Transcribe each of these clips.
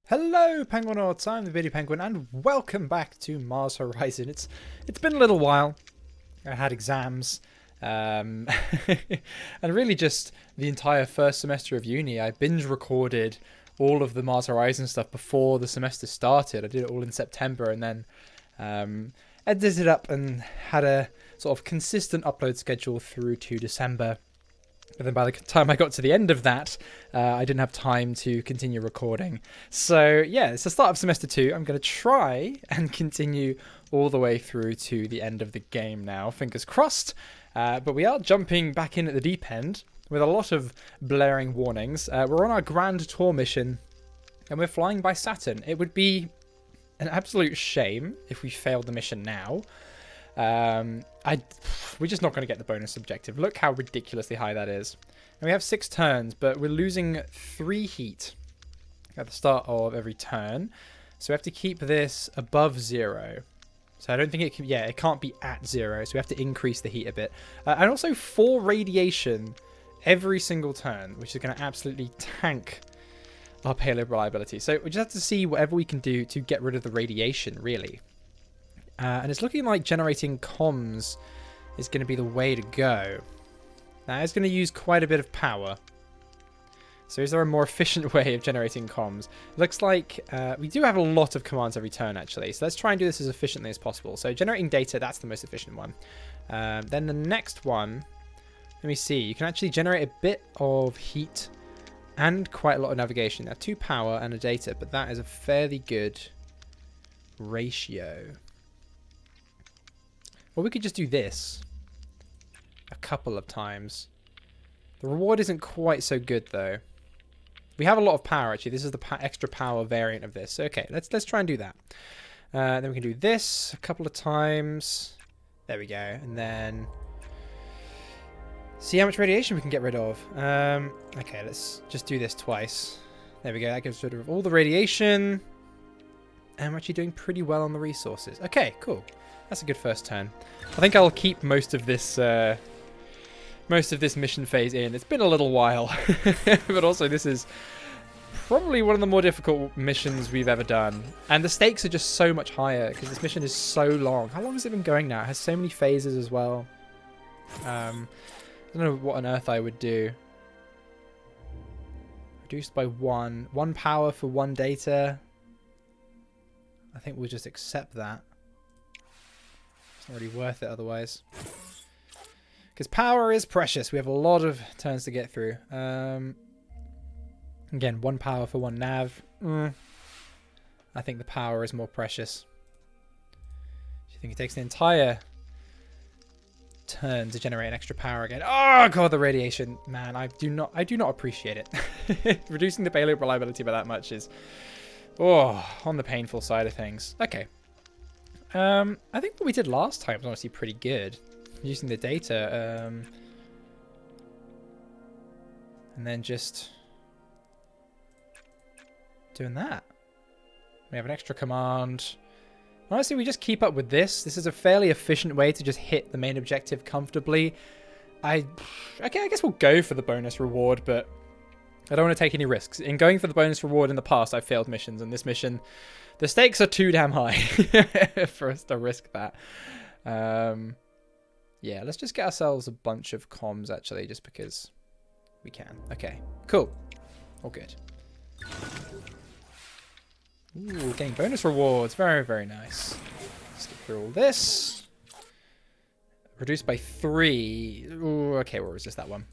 Hello, Penguinauts, I'm the Beardy Penguin, and welcome back to Mars Horizon. It's been a little while. I had exams, and really just the entire first semester of uni. I binge recorded all of the Mars Horizon stuff before the semester started. I did it all in September, and then edited it up and had a sort of consistent upload schedule through to December. But then by the time I got to the end of that, I didn't have time to continue recording. So yeah, it's the start of semester 2. I'm going to try and continue all the way through to the end of the game now. Fingers crossed. But we are jumping back in at the deep end with a lot of blaring warnings. We're on our grand tour mission and we're flying by Saturn. It would be an absolute shame if we failed the mission now. We're just not going to get the bonus objective. Look how ridiculously high that is. And we have 6 turns, but we're losing 3 heat at the start of every turn. So we have to keep this above 0. So I don't think it can, it can't be at 0. So we have to increase the heat a bit. And also 4 radiation every single turn, which is going to absolutely tank our payload reliability. So we just have to see whatever we can do to get rid of the radiation, really. And it's looking like generating comms is going to be the way to go. Now, it's going to use quite a bit of power. So is there a more efficient way of generating comms? Looks like we do have a lot of commands every turn, actually. So let's try and do this as efficiently as possible. So generating data, that's the most efficient one. Then the next one, let me see. You can actually generate a bit of heat and quite a lot of navigation. Now, 2 power and a data, but that is a fairly good ratio. Well, we could just do this a couple of times. The reward isn't quite so good, though. We have a lot of power, actually. This is the extra power variant of this. So, okay, let's try and do that. Then we can do this a couple of times. There we go. And then see how much radiation we can get rid of. Okay, let's just do this twice. There we go. That gets rid of all the radiation. And we're actually doing pretty well on the resources. Okay, cool. That's a good first turn. I think I'll keep most of this mission phase in. It's been a little while, but also this is probably one of the more difficult missions we've ever done. And the stakes are just so much higher because this mission is so long. How long has it been going now? It has so many phases as well. I don't know what on earth I would do. Reduced by 1. 1 power for 1 data. I think we'll just accept that. It's not really worth it otherwise. Because power is precious. We have a lot of turns to get through. Again, 1 power for 1 nav. I think the power is more precious. Do you think it takes an entire turn to generate an extra power again? Oh god, the radiation. Man, I do not appreciate it. Reducing the payload reliability by that much is on the painful side of things. Okay. I think what we did last time was honestly pretty good. Using the data, and then just doing that. We have an extra command. Honestly, we just keep up with this. This is a fairly efficient way to just hit the main objective comfortably. Okay, I guess we'll go for the bonus reward, but I don't want to take any risks. In going for the bonus reward in the past, I've failed missions, and this mission, the stakes are too damn high for us to risk that. Yeah, let's just get ourselves a bunch of comms, actually, just because we can. Okay, cool. All good. Ooh, getting bonus rewards. Very, very nice. Skip through all this. Reduced by 3. Ooh, okay, we'll resist that one.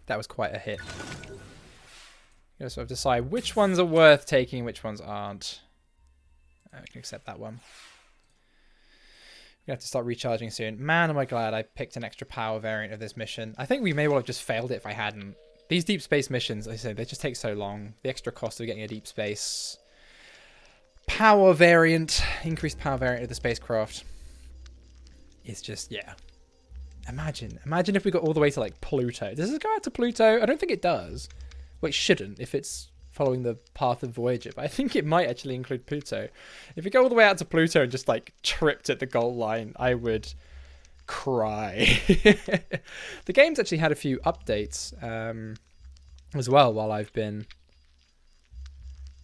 That was quite a hit. You know, sort of decide which ones are worth taking, which ones aren't. I can accept that one. We're going to have to start recharging soon. Man, am I glad I picked an extra power variant of this mission. I think we may well have just failed it if I hadn't. These deep space missions, like I say, they just take so long. The extra cost of getting a deep space power variant, increased power variant of the spacecraft is just, yeah. Imagine if we got all the way to like Pluto. Does this go out to Pluto? I don't think it does. Well, it shouldn't if it's following the path of Voyager, but I think it might actually include Pluto. If we go all the way out to Pluto and just like tripped at the goal line, I would cry. The game's actually had a few updates as well while I've been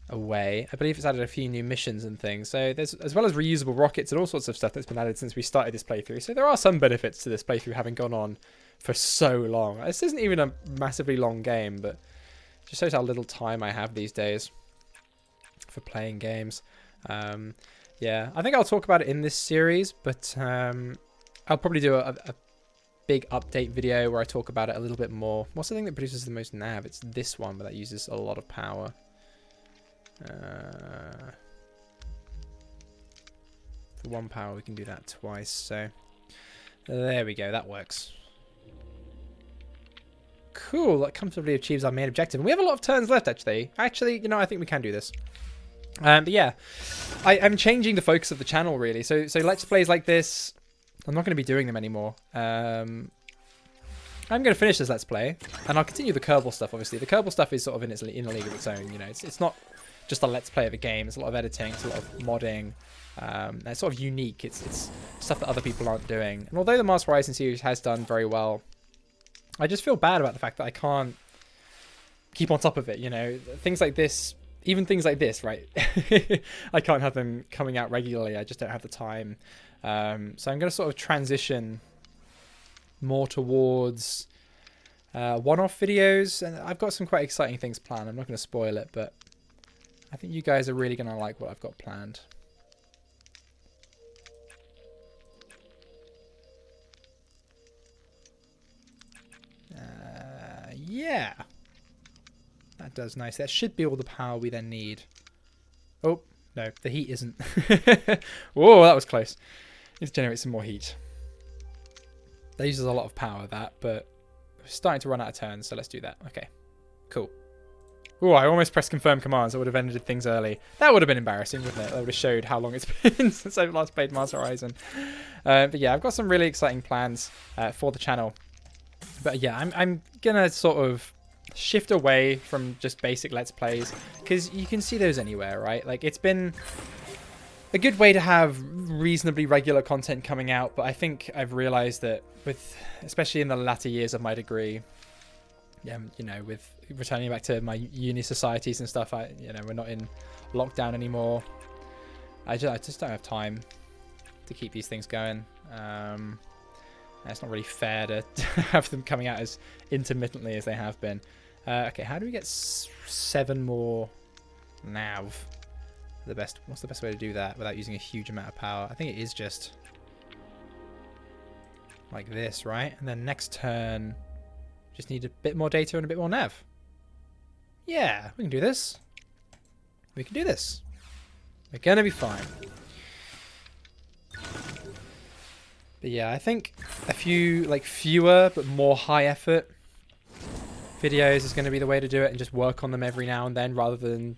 away. I believe it's added a few new missions and things. So there's, as well as reusable rockets and all sorts of stuff that's been added since we started this playthrough. So there are some benefits to this playthrough having gone on for so long. This isn't even a massively long game, but it just shows how little time I have these days for playing games. Yeah, I think I'll talk about it in this series, but I'll probably do a big update video where I talk about it a little bit more. What's the thing that produces the most nav? It's this one, but that uses a lot of power. For 1 power, we can do that twice. So there we go. That works. Cool. That comfortably achieves our main objective. And we have a lot of turns left, actually. Actually, you know, I think we can do this. But yeah, I'm changing the focus of the channel, really. So Let's Plays like this, I'm not going to be doing them anymore. I'm going to finish this Let's Play, and I'll continue the Kerbal stuff, obviously. The Kerbal stuff is sort of in a league of its own, you know. It's not just a Let's Play of a game. It's a lot of editing, it's a lot of modding. It's sort of unique. It's stuff that other people aren't doing. And although the Mars Horizon series has done very well, I just feel bad about the fact that I can't keep on top of it, you know. Things like this, even things like this, right? I can't have them coming out regularly. I just don't have the time. So I'm going to sort of transition more towards one-off videos. And I've got some quite exciting things planned. I'm not going to spoil it, but I think you guys are really going to like what I've got planned. Yeah. That does nice. That should be all the power we then need. Oh, no, the heat isn't. Whoa, that was close. Need to generate some more heat. That uses a lot of power, that, but we're starting to run out of turns, so let's do that. Okay, cool. Oh, I almost pressed confirm commands. I would have ended things early. That would have been embarrassing, wouldn't it? That would have showed how long it's been since I've last played Mars Horizon. But yeah, I've got some really exciting plans for the channel. But yeah, I'm going to sort of shift away from just basic Let's Plays, because you can see those anywhere, right? Like, it's been a good way to have reasonably regular content coming out, but I think I've realized that with, especially in the latter years of my degree, you know, with returning back to my uni societies and stuff, you know, we're not in lockdown anymore. I just don't have time to keep these things going. It's not really fair to have them coming out as intermittently as they have been. Okay, how do we get 7 more nav? What's the best way to do that without using a huge amount of power? I think it is just like this, right? And then next turn, just need a bit more data and a bit more nav. Yeah, we can do this. We can do this. We're gonna be fine. But yeah, I think a few, like, fewer but more high effort videos is going to be the way to do it, and just work on them every now and then, rather than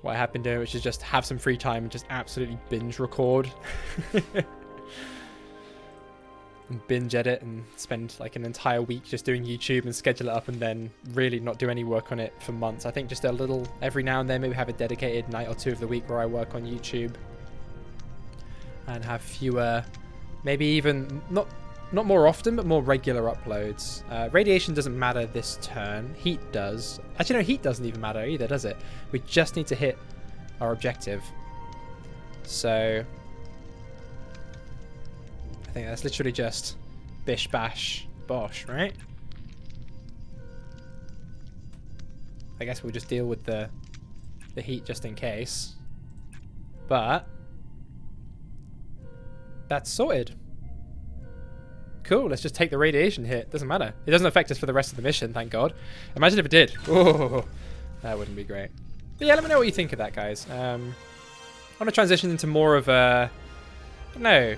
what I have been doing, which is just have some free time and just absolutely binge record and binge edit and spend like an entire week just doing YouTube and schedule it up and then really not do any work on it for months. I think just a little every now and then, maybe have a dedicated night or two of the week where I work on YouTube, and have fewer, maybe even not more often, but more regular uploads. Radiation doesn't matter this turn. Heat does. Actually, no, heat doesn't even matter either, does it? We just need to hit our objective. So I think that's literally just bish, bash, bosh, right? I guess we'll just deal with the heat just in case. But that's sorted. Cool, let's just take the radiation hit. Doesn't matter. It doesn't affect us for the rest of the mission, thank God. Imagine if it did. Oh, that wouldn't be great. But yeah, let me know what you think of that, guys. I want to transition into more of a... No,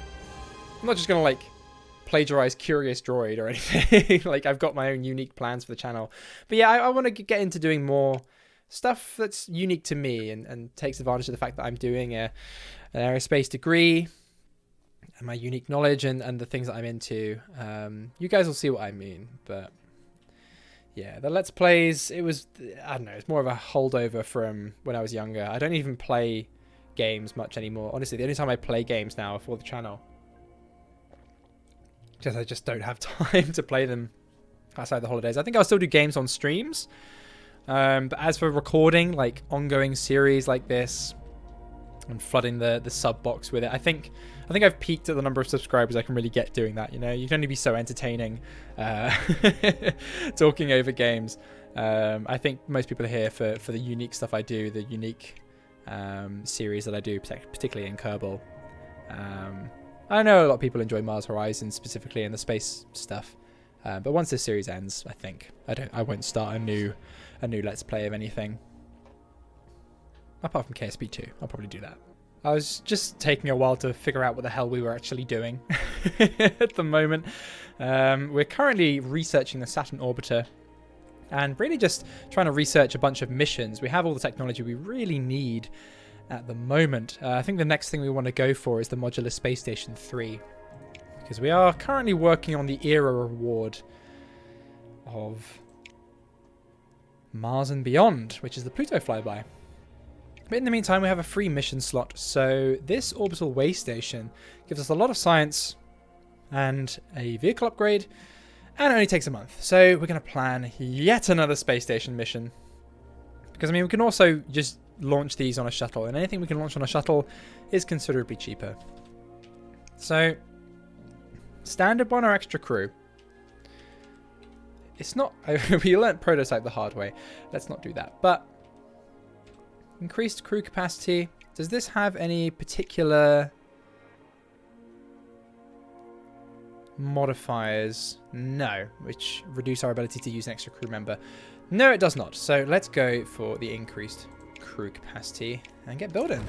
I'm not just going to, like, plagiarize Curious Droid or anything. Like, I've got my own unique plans for the channel. But yeah, I want to get into doing more stuff that's unique to me, and takes advantage of the fact that I'm doing an aerospace degree, and my unique knowledge and the things that I'm into. You guys will see what I mean, but yeah, the Let's Plays, it was, I don't know, it's more of a holdover from when I was younger. I don't even play games much anymore. Honestly, the only time I play games now are for the channel. Because I just don't have time to play them outside the holidays. I think I'll still do games on streams. But as for recording, like, ongoing series like this and flooding the sub box with it, I think I've peaked at the number of subscribers I can really get doing that. You know, you can only be so entertaining talking over games. I think most people are here for the unique stuff I do, the unique series that I do, particularly in Kerbal. I know a lot of people enjoy Mars Horizons specifically and the space stuff, but once this series ends, I think I won't start a new Let's Play of anything. Apart from KSP 2, I'll probably do that. I was just taking a while to figure out what the hell we were actually doing at the moment. We're currently researching the Saturn orbiter and really just trying to research a bunch of missions. We have all the technology we really need at the moment. I think the next thing we want to go for is the Modular Space Station 3, because we are currently working on the era reward of Mars and Beyond, which is the Pluto flyby. But in the meantime, we have a free mission slot, so this orbital way station gives us a lot of science and a vehicle upgrade, and it only takes a month. So we're going to plan yet another space station mission, because I mean we can also just launch these on a shuttle, and anything we can launch on a shuttle is considerably cheaper. So standard one or extra crew? It's not. We learnt prototype the hard way. Let's not do that. But increased crew capacity. Does this have any particular modifiers? No, which reduce our ability to use an extra crew member. No, it does not. So let's go for the increased crew capacity and get building.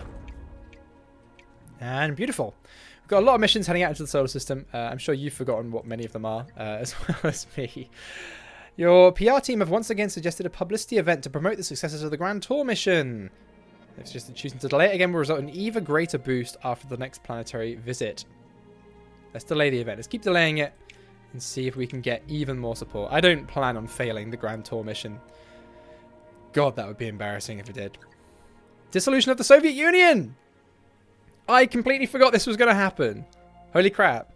And beautiful. We've got a lot of missions heading out into the solar system. I'm sure you've forgotten what many of them are, as well as me. Your PR team have once again suggested a publicity event to promote the successes of the Grand Tour mission. It's just choosing to delay it again will result in an even greater boost after the next planetary visit. Let's delay the event. Let's keep delaying it and see if we can get even more support. I don't plan on failing the Grand Tour mission. God, that would be embarrassing if it did. Dissolution of the Soviet Union! I completely forgot this was going to happen. Holy crap.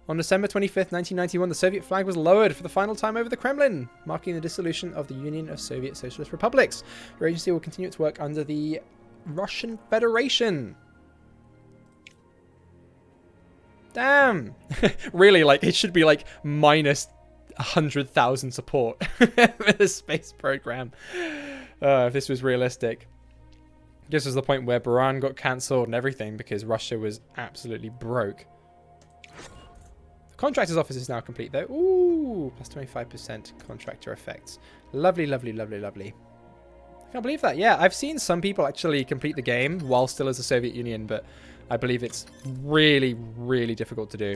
On December 25th, 1991, the Soviet flag was lowered for the final time over the Kremlin, marking the dissolution of the Union of Soviet Socialist Republics. Your agency will continue its work under the Russian Federation. Damn. Really, like, it should be like minus 100,000 support for the space program. If this was realistic. This was the point where Buran got cancelled and everything because Russia was absolutely broke. The contractor's office is now complete though. Ooh, plus 25% contractor effects. Lovely, lovely, lovely, lovely. I can't believe that. Yeah, I've seen some people actually complete the game while still as the Soviet Union, but I believe it's really, really difficult to do.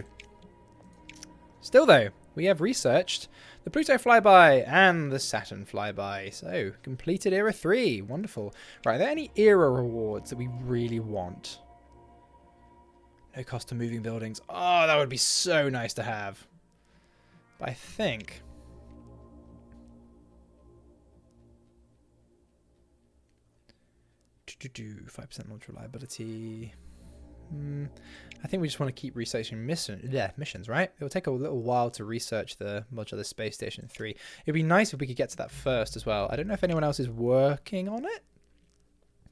Still though, we have researched the Pluto flyby and the Saturn flyby. So, completed Era 3. Wonderful. Right, are there any Era rewards that we really want? No cost to moving buildings. Oh, that would be so nice to have. But I think... 5% launch reliability... I think we just want to keep researching missions, right? It will take a little while to research the Modular Space Station 3. It'd be nice if we could get to that first as well. I don't know if anyone else is working on it,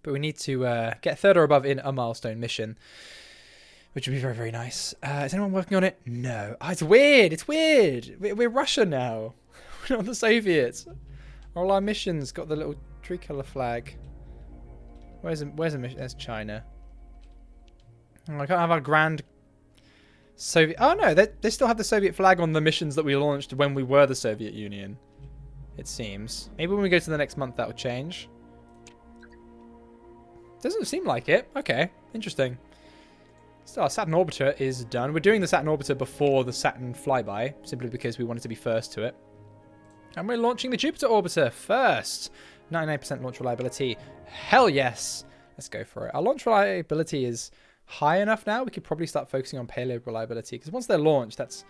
but we need to get third or above in a milestone mission, which would be very, very nice. Is anyone working on it? No. Oh, it's weird. It's weird. We're Russia now. We're not the Soviets. All our missions got the little tricolour flag. Where's a mission? There's China. Oh, I can't have our grand Soviet... Oh, no. They still have the Soviet flag on the missions that we launched when we were the Soviet Union. It seems. Maybe when we go to the next month, that will change. Doesn't seem like it. Okay. Interesting. So our Saturn orbiter is done. We're doing the Saturn orbiter before the Saturn flyby, simply because we wanted to be first to it. And we're launching the Jupiter orbiter first. 99% launch reliability. Hell yes. Let's go for it. Our launch reliability is high enough now. We could probably start focusing on payload reliability, because once they're launched, that's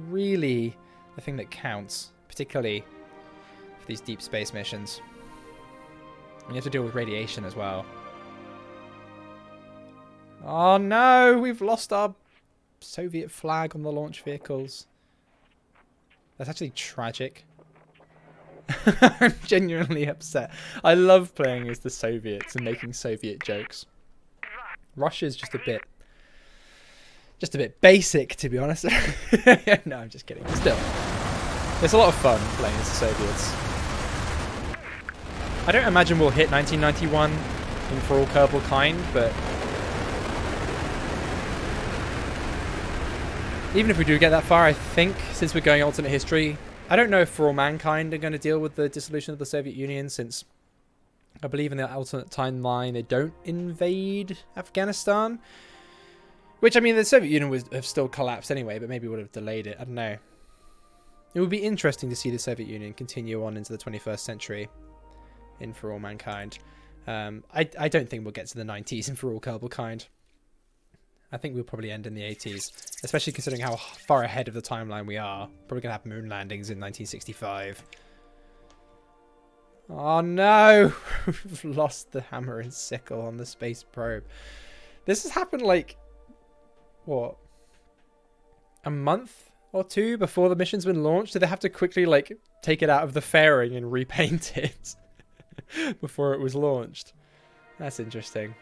really the thing that counts, particularly for these deep space missions. And you have to deal with radiation as well. Oh no, we've lost our Soviet flag on the launch vehicles. That's actually tragic. I'm genuinely upset. I love playing as the Soviets and making Soviet jokes. Russia's just a bit basic, to be honest. No, I'm just kidding. Still, it's a lot of fun playing as the Soviets. I don't imagine we'll hit 1991 in For All Kerbal Kind, but even if we do get that far, I think, since we're going alternate history, I don't know if For All Mankind are going to deal with the dissolution of the Soviet Union, since I believe in the alternate timeline they don't invade Afghanistan. Which, I mean, the Soviet Union would have still collapsed anyway, but maybe would have delayed it. I don't know. It would be interesting to see the Soviet Union continue on into the 21st century in For All Mankind. I don't think we'll get to the 90s in For All Kerbal Kind. I think we'll probably end in the 80s, especially considering how far ahead of the timeline we are. Probably going to have moon landings in 1965. Oh no! We've lost the hammer and sickle on the space probe. This has happened like, what? A month or two before the mission's been launched? Do they have to quickly like take it out of the fairing and repaint it before it was launched? That's interesting.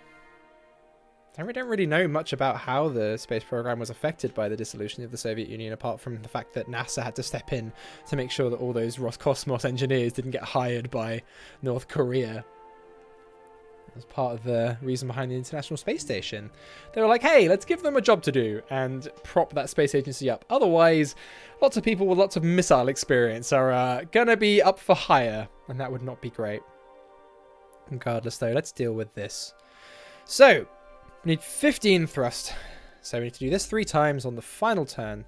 We don't really know much about how the space program was affected by the dissolution of the Soviet Union, apart from the fact that NASA had to step in to make sure that all those Roscosmos engineers didn't get hired by North Korea. That was part of the reason behind the International Space Station. They were like, hey, let's give them a job to do and prop that space agency up. Otherwise, lots of people with lots of missile experience are gonna be up for hire, and that would not be great. Regardless, though, let's deal with this. So, we need 15 thrust. So we need to do this 3 times on the final turn.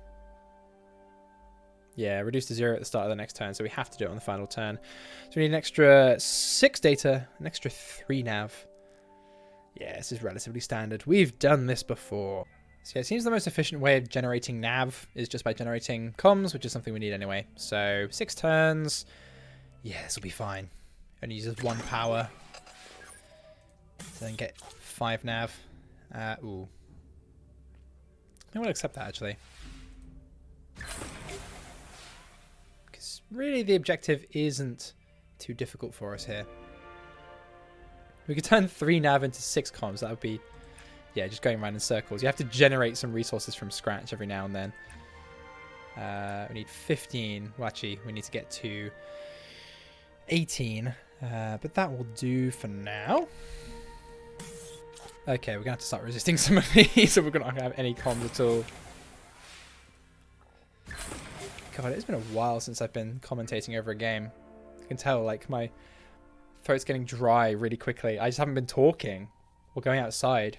Yeah, reduce to 0 at the start of the next turn, so we have to do it on the final turn. So we need an extra 6 data, an extra 3 nav. Yeah, this is relatively standard. We've done this before. So yeah, it seems the most efficient way of generating nav is just by generating comms, which is something we need anyway. So 6 turns. Yeah, this will be fine. Only uses 1 power. So then get 5 nav. Ooh. I will accept that, actually. Because really the objective isn't too difficult for us here. We could turn 3 nav into 6 comms. That would be, yeah, just going around in circles. You have to generate some resources from scratch every now and then. We need 15. Well, actually, we need to get to 18. But that will do for now. Okay, we're going to have to start resisting some of these, so we're going to have any comms at all. God, it's been a while since I've been commentating over a game. I can tell, like, my throat's getting dry really quickly. I just haven't been talking or going outside.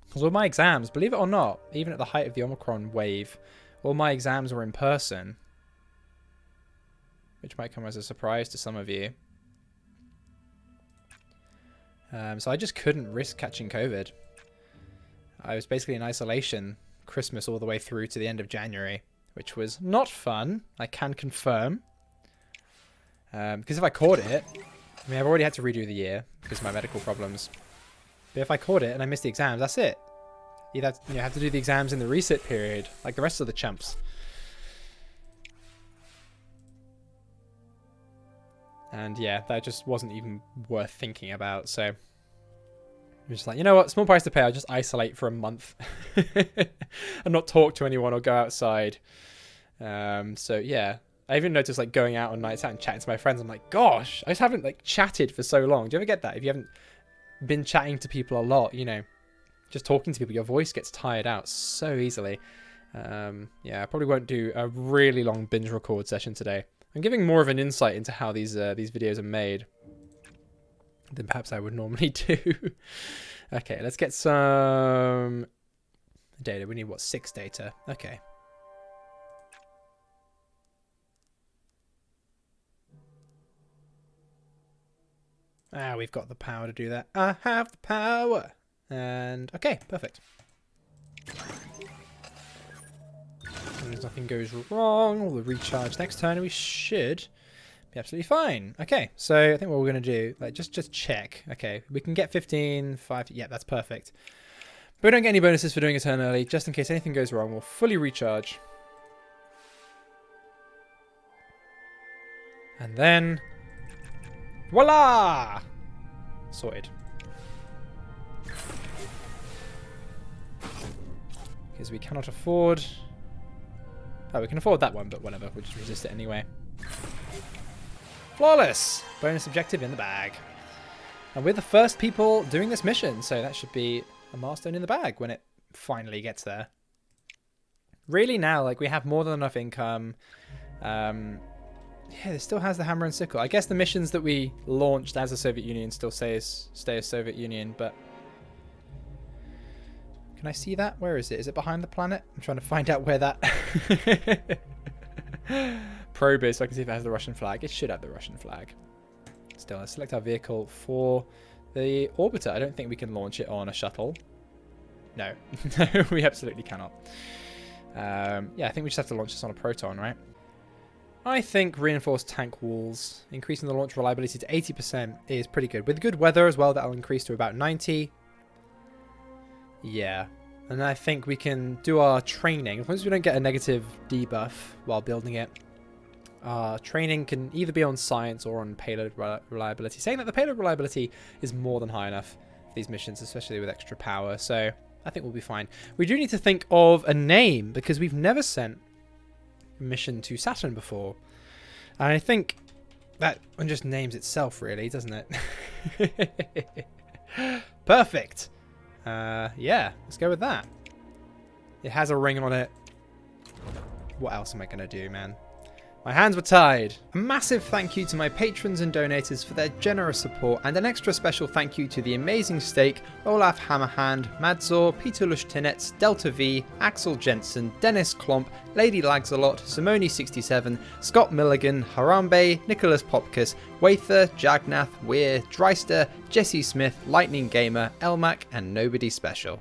Because all my exams, believe it or not, even at the height of the Omicron wave, all my exams were in person. Which might come as a surprise to some of you. So I just couldn't risk catching COVID. I was basically in isolation Christmas all the way through to the end of January, which was not fun, I can confirm. Because if I caught it, I mean, I've already had to redo the year because of my medical problems. But if I caught it and I missed the exams, that's it. You have to do the exams in the reset period, like the rest of the chumps. And yeah, that just wasn't even worth thinking about, so I'm just like, you know what, small price to pay, I'll just isolate for a month and not talk to anyone or go outside. So yeah, I even noticed like going out on nights out and chatting to my friends, I'm like, gosh, I just haven't like chatted for so long. Do you ever get that? If you haven't been chatting to people a lot, you know, just talking to people, your voice gets tired out so easily. Yeah, I probably won't do a really long binge record session today. I'm giving more of an insight into how these videos are made than perhaps I would normally do. Okay, let's get some data. We need, what, 6 data? Okay. We've got the power to do that. I have the power. And, okay, perfect. And nothing goes wrong. We'll recharge next turn and we should be absolutely fine. Okay, so I think what we're going to do, like, just check. Okay, we can get 15, 5, yeah, that's perfect. But we don't get any bonuses for doing a turn early. Just in case anything goes wrong, we'll fully recharge. And then Voila! Sorted. Because we cannot afford... Oh, we can afford that one, but whatever. We'll just resist it anyway. Flawless! Bonus objective in the bag. And we're the first people doing this mission, so that should be a milestone in the bag when it finally gets there. Really now, like, we have more than enough income. Yeah, it still has the hammer and sickle. I guess the missions that we launched as a Soviet Union still stay as Soviet Union, but... Can I see that? Where is it? Is it behind the planet? I'm trying to find out where that probe is so I can see if it has the Russian flag. It should have the Russian flag. Still, let's select our vehicle for the orbiter. I don't think we can launch it on a shuttle. No. No, we absolutely cannot. Yeah, I think we just have to launch this on a proton, right? I think reinforced tank walls, increasing the launch reliability to 80% is pretty good. With good weather as well, that'll increase to about 90. Yeah. And I think we can do our training. As long as we don't get a negative debuff while building it. Training can either be on science or on payload reliability. Saying that the payload reliability is more than high enough for these missions, especially with extra power. So I think we'll be fine. We do need to think of a name because we've never sent a mission to Saturn before. And I think that one just names itself really, doesn't it? Perfect. Yeah, let's go with that. It has a ring on it. What else am I going to do, man? My hands were tied. A massive thank you to my patrons and donators for their generous support, and an extra special thank you to the Amazing Steak, Olaf Hammerhand, Madzor, Peter Lushtinets, Delta V, Axel Jensen, Dennis Klomp, Lady Lagsalot, Simone67, Scott Milligan, Harambe, Nicholas Popkus, Wather, Jagnath, Weir, Dreister, Jesse Smith, Lightning Gamer, Elmac, and Nobody Special.